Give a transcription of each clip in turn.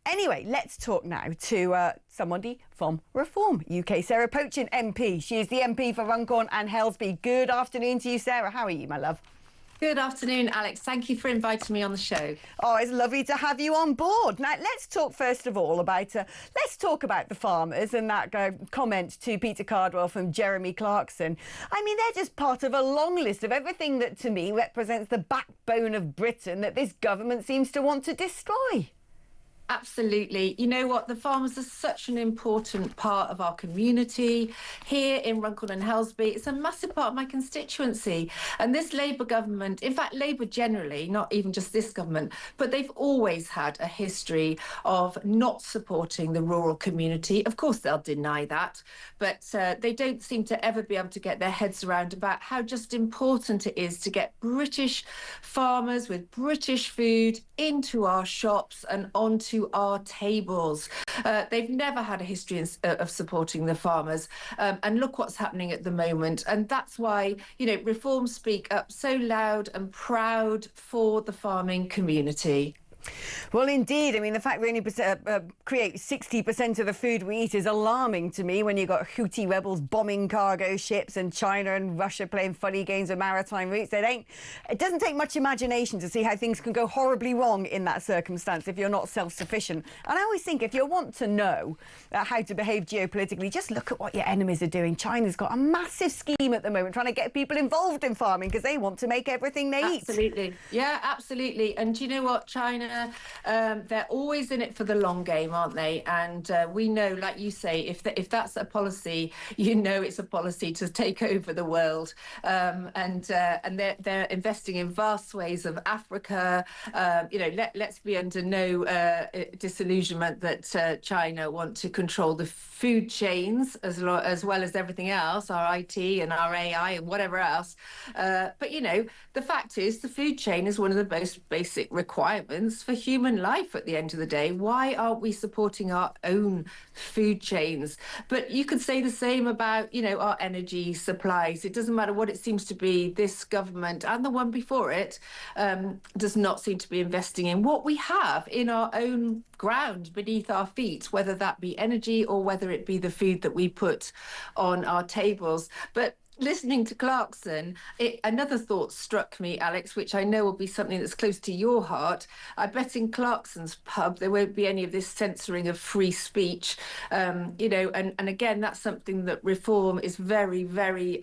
Anyway, let's talk now to somebody from Reform UK, Sarah Pochin MP. She is the MP for Runcorn and Helsby. Good afternoon to you, Sarah. How are you, my love? Good afternoon, Alex. Thank you for inviting me on the show. Oh, it's lovely to have you on board. Now, let's talk first of all about the farmers and that comment to Peter Cardwell from Jeremy Clarkson. I mean, they're just part of a long list of everything that, to me, represents the backbone of Britain that this government seems to want to destroy. Absolutely. You know what? The farmers are such an important part of our community here in Runcorn and Helsby. It's a massive part of my constituency. And this Labour government, in fact, Labour generally, not even just this government, but they've always had a history of not supporting the rural community. Of course, they'll deny that, but they don't seem to ever be able to get their heads around about how just important it is to get British farmers with British food into our shops and onto our tables. They've never had a history of supporting the farmers, and look what's happening at the moment. And that's why, you know, Reform speak up so loud and proud for the farming community. Well, indeed. I mean, the fact we only create 60% of the food we eat is alarming to me when you've got Houthi rebels bombing cargo ships and China and Russia playing funny games with maritime routes. It doesn't take much imagination to see how things can go horribly wrong in that circumstance if you're not self-sufficient. And I always think if you want to know how to behave geopolitically, just look at what your enemies are doing. China's got a massive scheme at the moment trying to get people involved in farming because they want to make everything they eat. Absolutely. Yeah, absolutely. And do you know what? China, they're always in it for the long game, aren't they? And we know, like you say, if that's a policy, you know it's a policy to take over the world. And they're investing in vast swathes of Africa. You know, let's be under no disillusionment that China want to control the food chains as well as everything else, our IT and our AI and whatever else. But, you know, the fact is the food chain is one of the most basic requirements for human life at the end of the day. Why aren't we supporting our own food chains? But you could say the same about, you know, our energy supplies. It doesn't matter what it seems to be, this government and the one before it does not seem to be investing in what we have in our own ground beneath our feet, whether that be energy or whether it be the food that we put on our tables. But listening to Clarkson, another thought struck me, Alex, which I know will be something that's close to your heart. I bet in Clarkson's pub there won't be any of this censoring of free speech, you know, and again, that's something that Reform is very, very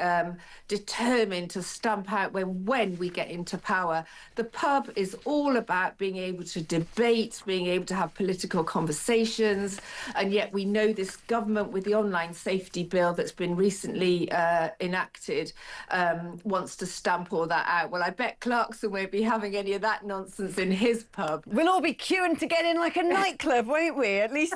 determined to stamp out when we get into power. The pub is all about being able to debate, being able to have political conversations, and yet we know this government with the online safety bill that's been recently enacted wants to stamp all that out. Well, I bet Clarkson won't be having any of that nonsense in his pub. We'll all be queuing to get in like a nightclub, won't we? At least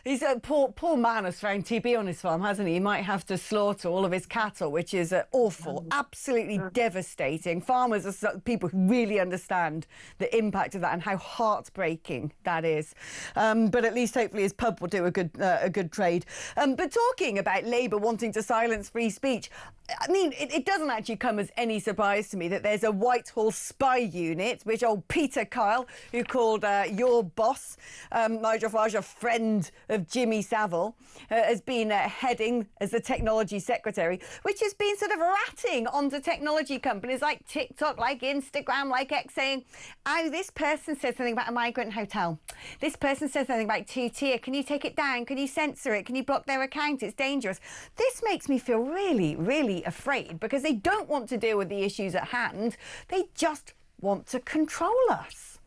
he's a poor man has found TB on his farm, hasn't he? He might have to slaughter all of his cattle, which is awful, absolutely devastating. Farmers are people who really understand the impact of that and how heartbreaking that is. But at least hopefully his pub will do a good trade. But talking about Labour wanting to silence free speech, I mean, it doesn't actually come as any surprise to me that there's a Whitehall spy unit, which old Peter Kyle, who called your boss, Nigel Farage, a friend of Jimmy Savile, has been heading as the technology secretary, which has been sort of ratting onto technology companies like TikTok, like Instagram, like X, saying, oh, this person said something about a migrant hotel. This person said something about two-tier. Can you take it down? Can you censor it? Can you block their account? It's dangerous. This makes me feel really, really afraid because they don't want to deal with the issues at hand. They just want to control us.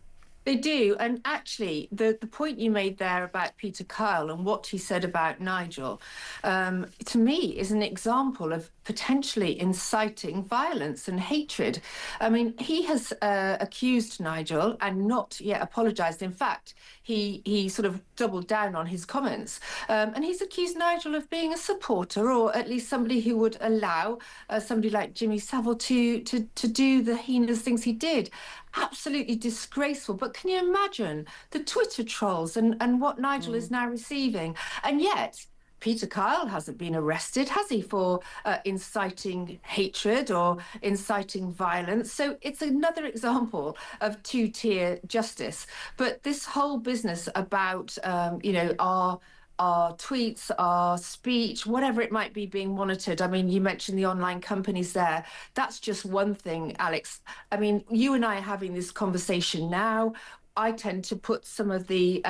They do. And actually, the point you made there about Peter Kyle and what he said about Nigel, to me, is an example of potentially inciting violence and hatred. I mean, he has accused Nigel and not yet apologised. In fact, he sort of doubled down on his comments. And he's accused Nigel of being a supporter, or at least somebody who would allow somebody like Jimmy Savile to do the heinous things he did. Absolutely disgraceful. But can you imagine the Twitter trolls and what Nigel is now receiving? And yet Peter Kyle hasn't been arrested, has he, for inciting hatred or inciting violence? So it's another example of two-tier justice. But this whole business about, our tweets, our speech, whatever it might be being monitored. I mean, you mentioned the online companies there. That's just one thing, Alex. I mean, you and I are having this conversation now. I tend to put some of the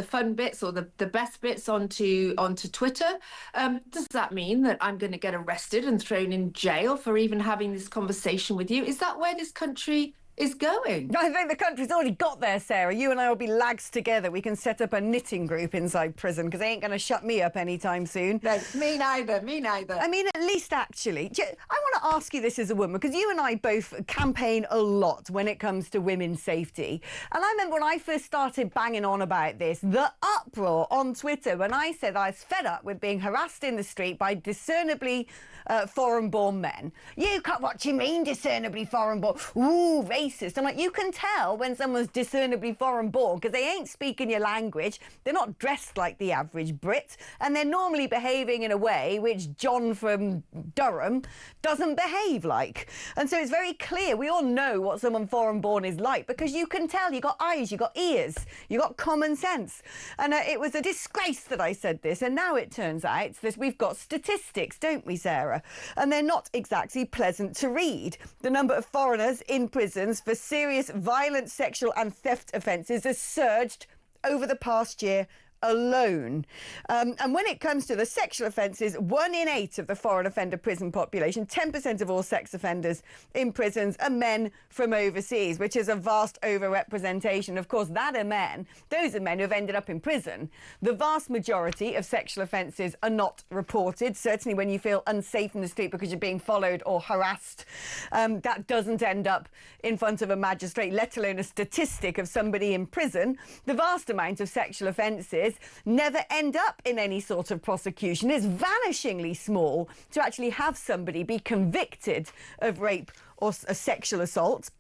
fun bits or the best bits onto Twitter. Does that mean that I'm going to get arrested and thrown in jail for even having this conversation with you? Is that where this country is going? I think the country's already got there, Sarah. You and I will be lags together. We can set up a knitting group inside prison because they ain't going to shut me up anytime soon. No, me neither, me neither. I mean, at least actually, I want to ask you this as a woman, because you and I both campaign a lot when it comes to women's safety. And I remember when I first started banging on about this, the uproar on Twitter when I said I was fed up with being harassed in the street by discernibly foreign-born men. You can't, what do you mean discernibly foreign-born? Ooh, racist. I'm like, you can tell when someone's discernibly foreign-born because they ain't speaking your language, they're not dressed like the average Brit, and they're normally behaving in a way which John from Durham doesn't behave like. And so it's very clear, we all know what someone foreign-born is like because you can tell, you got eyes, you got ears, you got common sense. And it was a disgrace that I said this, and now it turns out that we've got statistics, don't we, Sarah? And they're not exactly pleasant to read. The number of foreigners in prisons for serious violent, sexual and theft offences has surged over the past year alone. And when it comes to the sexual offences, 1 in 8 of the foreign offender prison population, 10% of all sex offenders in prisons are men from overseas, which is a vast overrepresentation. Of course, that are men. Those are men who have ended up in prison. The vast majority of sexual offences are not reported. Certainly when you feel unsafe in the street because you're being followed or harassed, that doesn't end up in front of a magistrate, let alone a statistic of somebody in prison. The vast amount of sexual offences never end up in any sort of prosecution. It's vanishingly small to actually have somebody be convicted of rape or a sexual assault.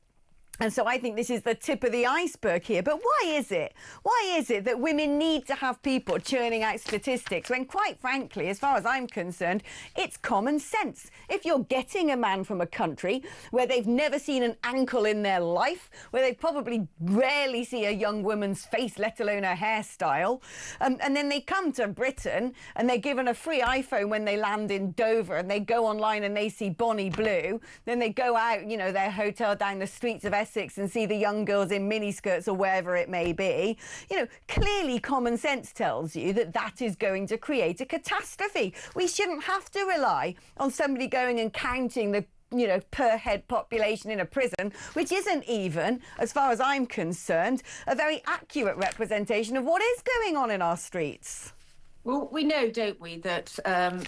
And so I think this is the tip of the iceberg here. But why is it? Why is it that women need to have people churning out statistics when, quite frankly, as far as I'm concerned, it's common sense? If you're getting a man from a country where they've never seen an ankle in their life, where they probably rarely see a young woman's face, let alone her hairstyle, and then they come to Britain and they're given a free iPhone when they land in Dover and they go online and they see Bonnie Blue, then they go out, you know, their hotel down the streets of Essex and see the young girls in miniskirts or wherever it may be. You know, clearly common sense tells you that that is going to create a catastrophe. We shouldn't have to rely on somebody going and counting the per head population in a prison, which isn't even, as far as I'm concerned, a very accurate representation of what is going on in our streets. Well, we know, don't we, that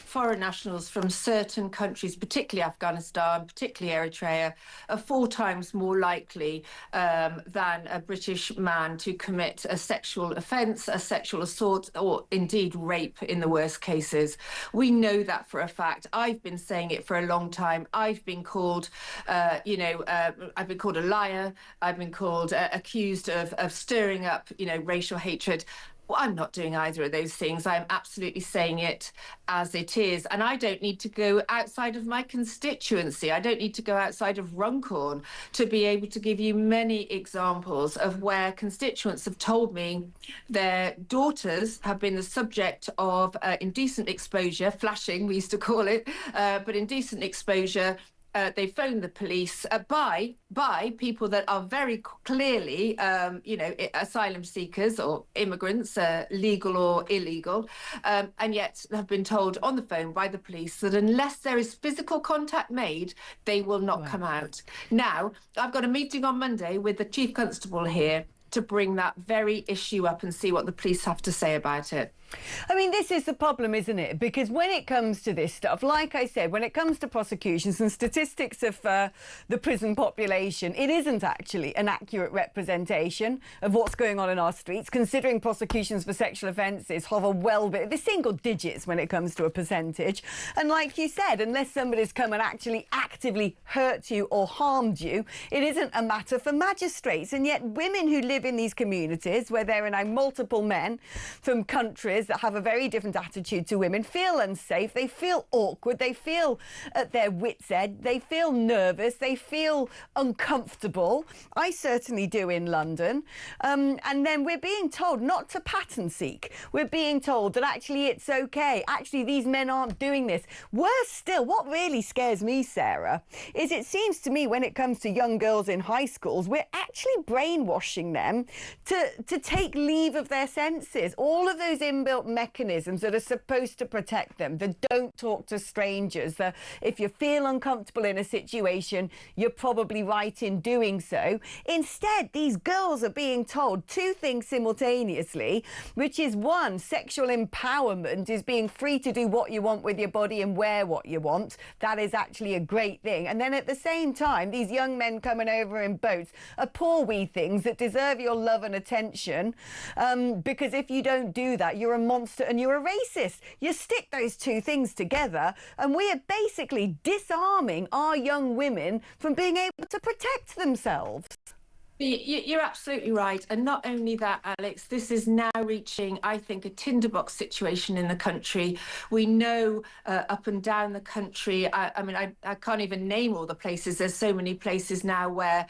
foreign nationals from certain countries, particularly Afghanistan, particularly Eritrea, are 4 times more likely than a British man to commit a sexual offence, a sexual assault, or indeed rape in the worst cases. We know that for a fact. I've been saying it for a long time. I've been called, I've been called a liar. I've been called accused of stirring up, racial hatred. Well, I'm not doing either of those things. I'm absolutely saying it as it is. And I don't need to go outside of my constituency. I don't need to go outside of Runcorn to be able to give you many examples of where constituents have told me their daughters have been the subject of indecent exposure, flashing, we used to call it, but indecent exposure. They phoned the police by people that are very clearly, asylum seekers or immigrants, legal or illegal, and yet have been told on the phone by the police that unless there is physical contact made, they will not come out. Now, I've got a meeting on Monday with the Chief Constable here to bring that very issue up and see what the police have to say about it. I mean, this is the problem, isn't it? Because when it comes to this stuff, like I said, when it comes to prosecutions and statistics of the prison population, it isn't actually an accurate representation of what's going on in our streets, considering prosecutions for sexual offences hover well the single digits when it comes to a percentage. And like you said, unless somebody's come and actually actively hurt you or harmed you, it isn't a matter for magistrates. And yet women who live live in these communities where there are now multiple men from countries that have a very different attitude to women, feel unsafe, they feel awkward, they feel at their wits' end, they feel nervous, they feel uncomfortable. I certainly do in London. And then we're being told not to pattern seek. We're being told that actually it's okay. Actually, these men aren't doing this. Worse still, what really scares me, Sarah, is it seems to me when it comes to young girls in high schools, we're actually brainwashing them to take leave of their senses. All of those inbuilt mechanisms that are supposed to protect them, the don't talk to strangers, the if you feel uncomfortable in a situation, you're probably right in doing so. Instead, these girls are being told two things simultaneously, which is one, sexual empowerment is being free to do what you want with your body and wear what you want. That is actually a great thing. And then at the same time, these young men coming over in boats are poor wee things that deserve your love and attention, because if you don't do that, you're a monster and you're a racist. You stick those two things together and we are basically disarming our young women from being able to protect themselves. You're absolutely right. And not only that, Alex, this is now reaching, I think, a tinderbox situation in the country. We know up and down the country, I mean, I can't even name all the places. There's so many places now where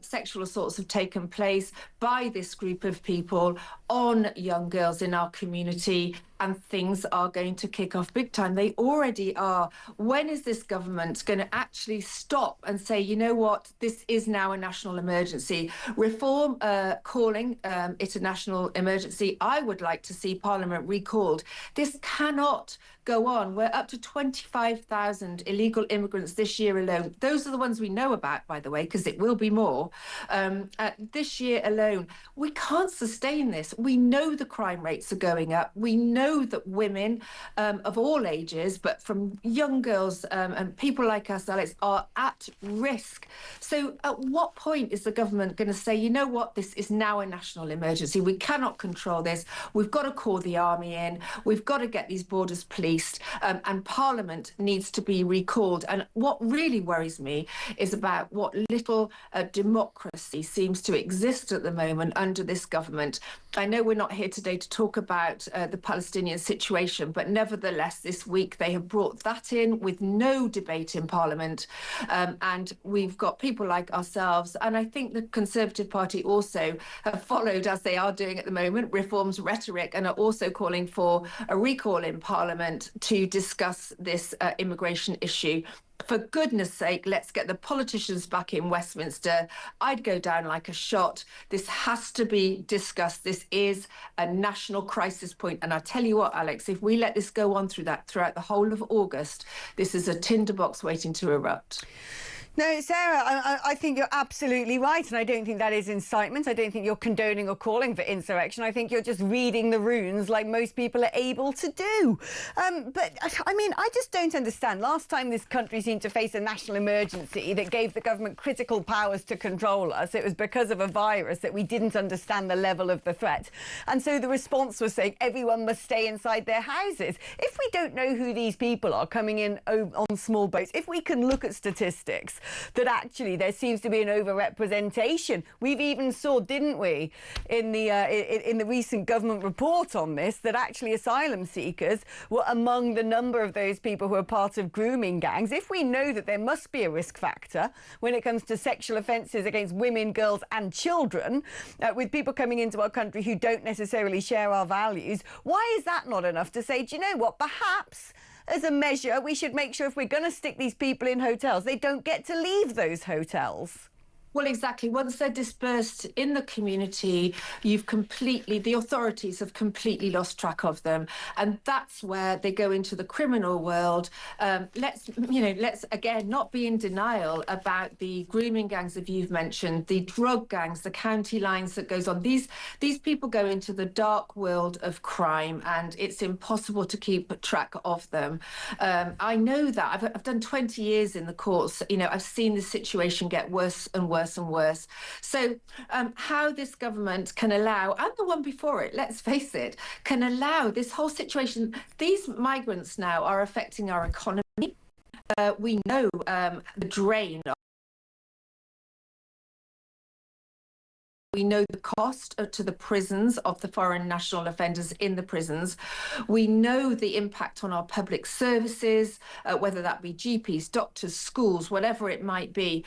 sexual assaults have taken place by this group of people on young girls in our community. And things are going to kick off big time. They already are. When is this government going to actually stop and say, you know what, this is now a national emergency? Reform calling it a national emergency. I would like to see Parliament recalled. This cannot go on. We're up to 25,000 illegal immigrants this year alone. Those are the ones we know about, by the way, because it will be more. This year alone, we can't sustain this. We know the crime rates are going up. We know that women of all ages, but from young girls and people like us, Alex, are at risk. So at what point is the government going to say, you know what, this is now a national emergency. We cannot control this. We've got to call the army in. We've got to get these borders policed. And Parliament needs to be recalled. And what really worries me is about what little democracy seems to exist at the moment under this government. I know we're not here today to talk about the Palestinian situation, but nevertheless, this week they have brought that in with no debate in Parliament. And we've got people like ourselves, and I think the Conservative Party also have followed, as they are doing at the moment, Reform's rhetoric and are also calling for a recall in Parliament to discuss this immigration issue. For goodness sake, let's get the politicians back in Westminster. I'd go down like a shot. This has to be discussed. This is a national crisis point. And I tell you what, Alex, if we let this go on throughout the whole of August, this is a tinderbox waiting to erupt. No, Sarah, I think you're absolutely right. And I don't think that is incitement. I don't think you're condoning or calling for insurrection. I think you're just reading the runes like most people are able to do. But, I mean, I just don't understand. Last time this country seemed to face a national emergency that gave the government critical powers to control us, it was because of a virus that we didn't understand the level of the threat. And so the response was saying everyone must stay inside their houses. If we don't know who these people are coming in on small boats, if we can look at statistics, that actually there seems to be an overrepresentation. We've even saw, didn't we, in the recent government report on this, that actually asylum seekers were among the number of those people who are part of grooming gangs. If we know that there must be a risk factor when it comes to sexual offences against women, girls and children, with people coming into our country who don't necessarily share our values, why is that not enough to say, do you know what, perhaps as a measure, we should make sure if we're going to stick these people in hotels, they don't get to leave those hotels? Well, exactly. Once they're dispersed in the community, the authorities have completely lost track of them. And that's where they go into the criminal world. Let's again, not be in denial about the grooming gangs that you've mentioned, the drug gangs, the county lines that goes on. These people go into the dark world of crime and it's impossible to keep track of them. I know that. I've done 20 years in the courts. You know, I've seen the situation get worse and worse and worse. So how this government can allow, and the one before it, let's face it, can allow this whole situation. These migrants now are affecting our economy. We know the drain We know the cost to the prisons of the foreign national offenders in the prisons. We know the impact on our public services, whether that be GPs, doctors, schools, whatever it might be.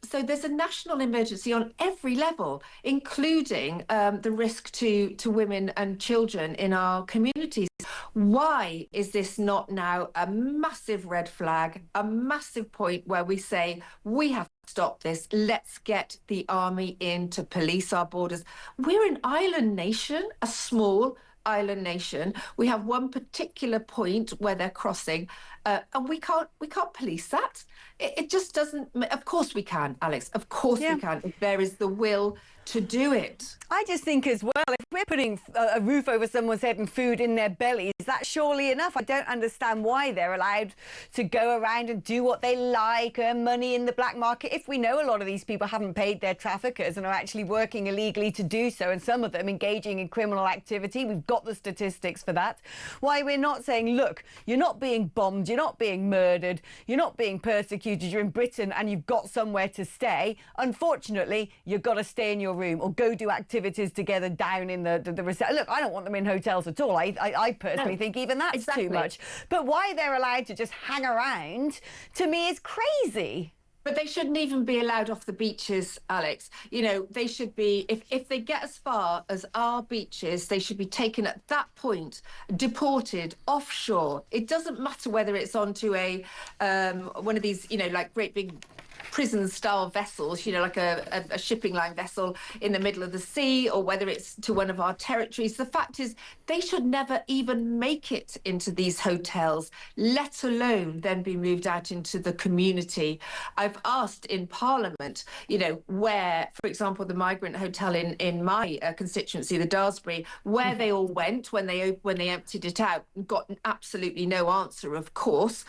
So there's a national emergency on every level, including the risk to women and children in our communities. Why is this not now a massive red flag, a massive point where we say we have to stop this? Let's get the army in to police our borders. We're an island nation, a small island nation. We have one particular point where they're crossing, and we can't police that. It just doesn't. Of course we can, Alex. Of course we can, if there is the will to do it. I just think as well, if we're putting a roof over someone's head and food in their belly, is that surely enough? I don't understand why they're allowed to go around and do what they like, earn money in the black market. If we know a lot of these people haven't paid their traffickers and are actually working illegally to do so, and some of them engaging in criminal activity, we've got the statistics for that. Why we're not saying, look, you're not being bombed, you're not being murdered, you're not being persecuted, you're in Britain and you've got somewhere to stay. Unfortunately, you've got to stay in your room or go do activities together down in the reception. Look, I don't want them in hotels at all. I personally think even that's too much. But why they're allowed to just hang around, to me, is crazy. But they shouldn't even be allowed off the beaches, Alex. You know, they should be, if they get as far as our beaches, they should be taken at that point, deported offshore. It doesn't matter whether it's onto a one of these, you know, like great big prison-style vessels, you know, like a shipping line vessel in the middle of the sea, or whether it's to one of our territories. The fact is, they should never even make it into these hotels, let alone then be moved out into the community. I've asked in Parliament, you know, where, for example, the migrant hotel in my constituency, the Daresbury, where they all went when they emptied it out. Got absolutely no answer, of course,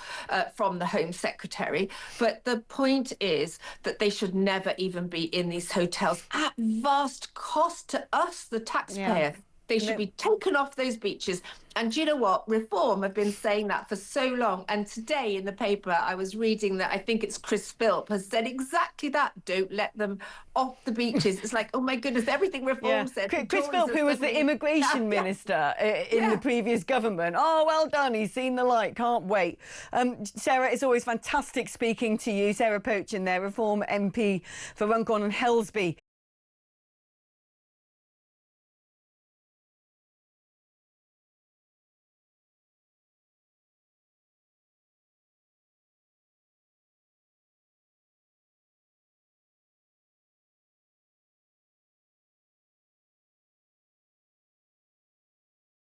from the Home Secretary. But the point is that they should never even be in these hotels at vast cost to us, the taxpayer. Yeah. They should be taken off those beaches. And do you know what? Reform have been saying that for so long. And today in the paper, I was reading that I think it's Chris Philp has said exactly that. Don't let them off the beaches. It's like, oh my goodness, everything Reform said. Chris Philp, who was the immigration minister in the previous government. Oh, well done. He's seen the light. Can't wait. Sarah, it's always fantastic speaking to you. Sarah Pochin there, Reform MP for Runcorn and Helsby.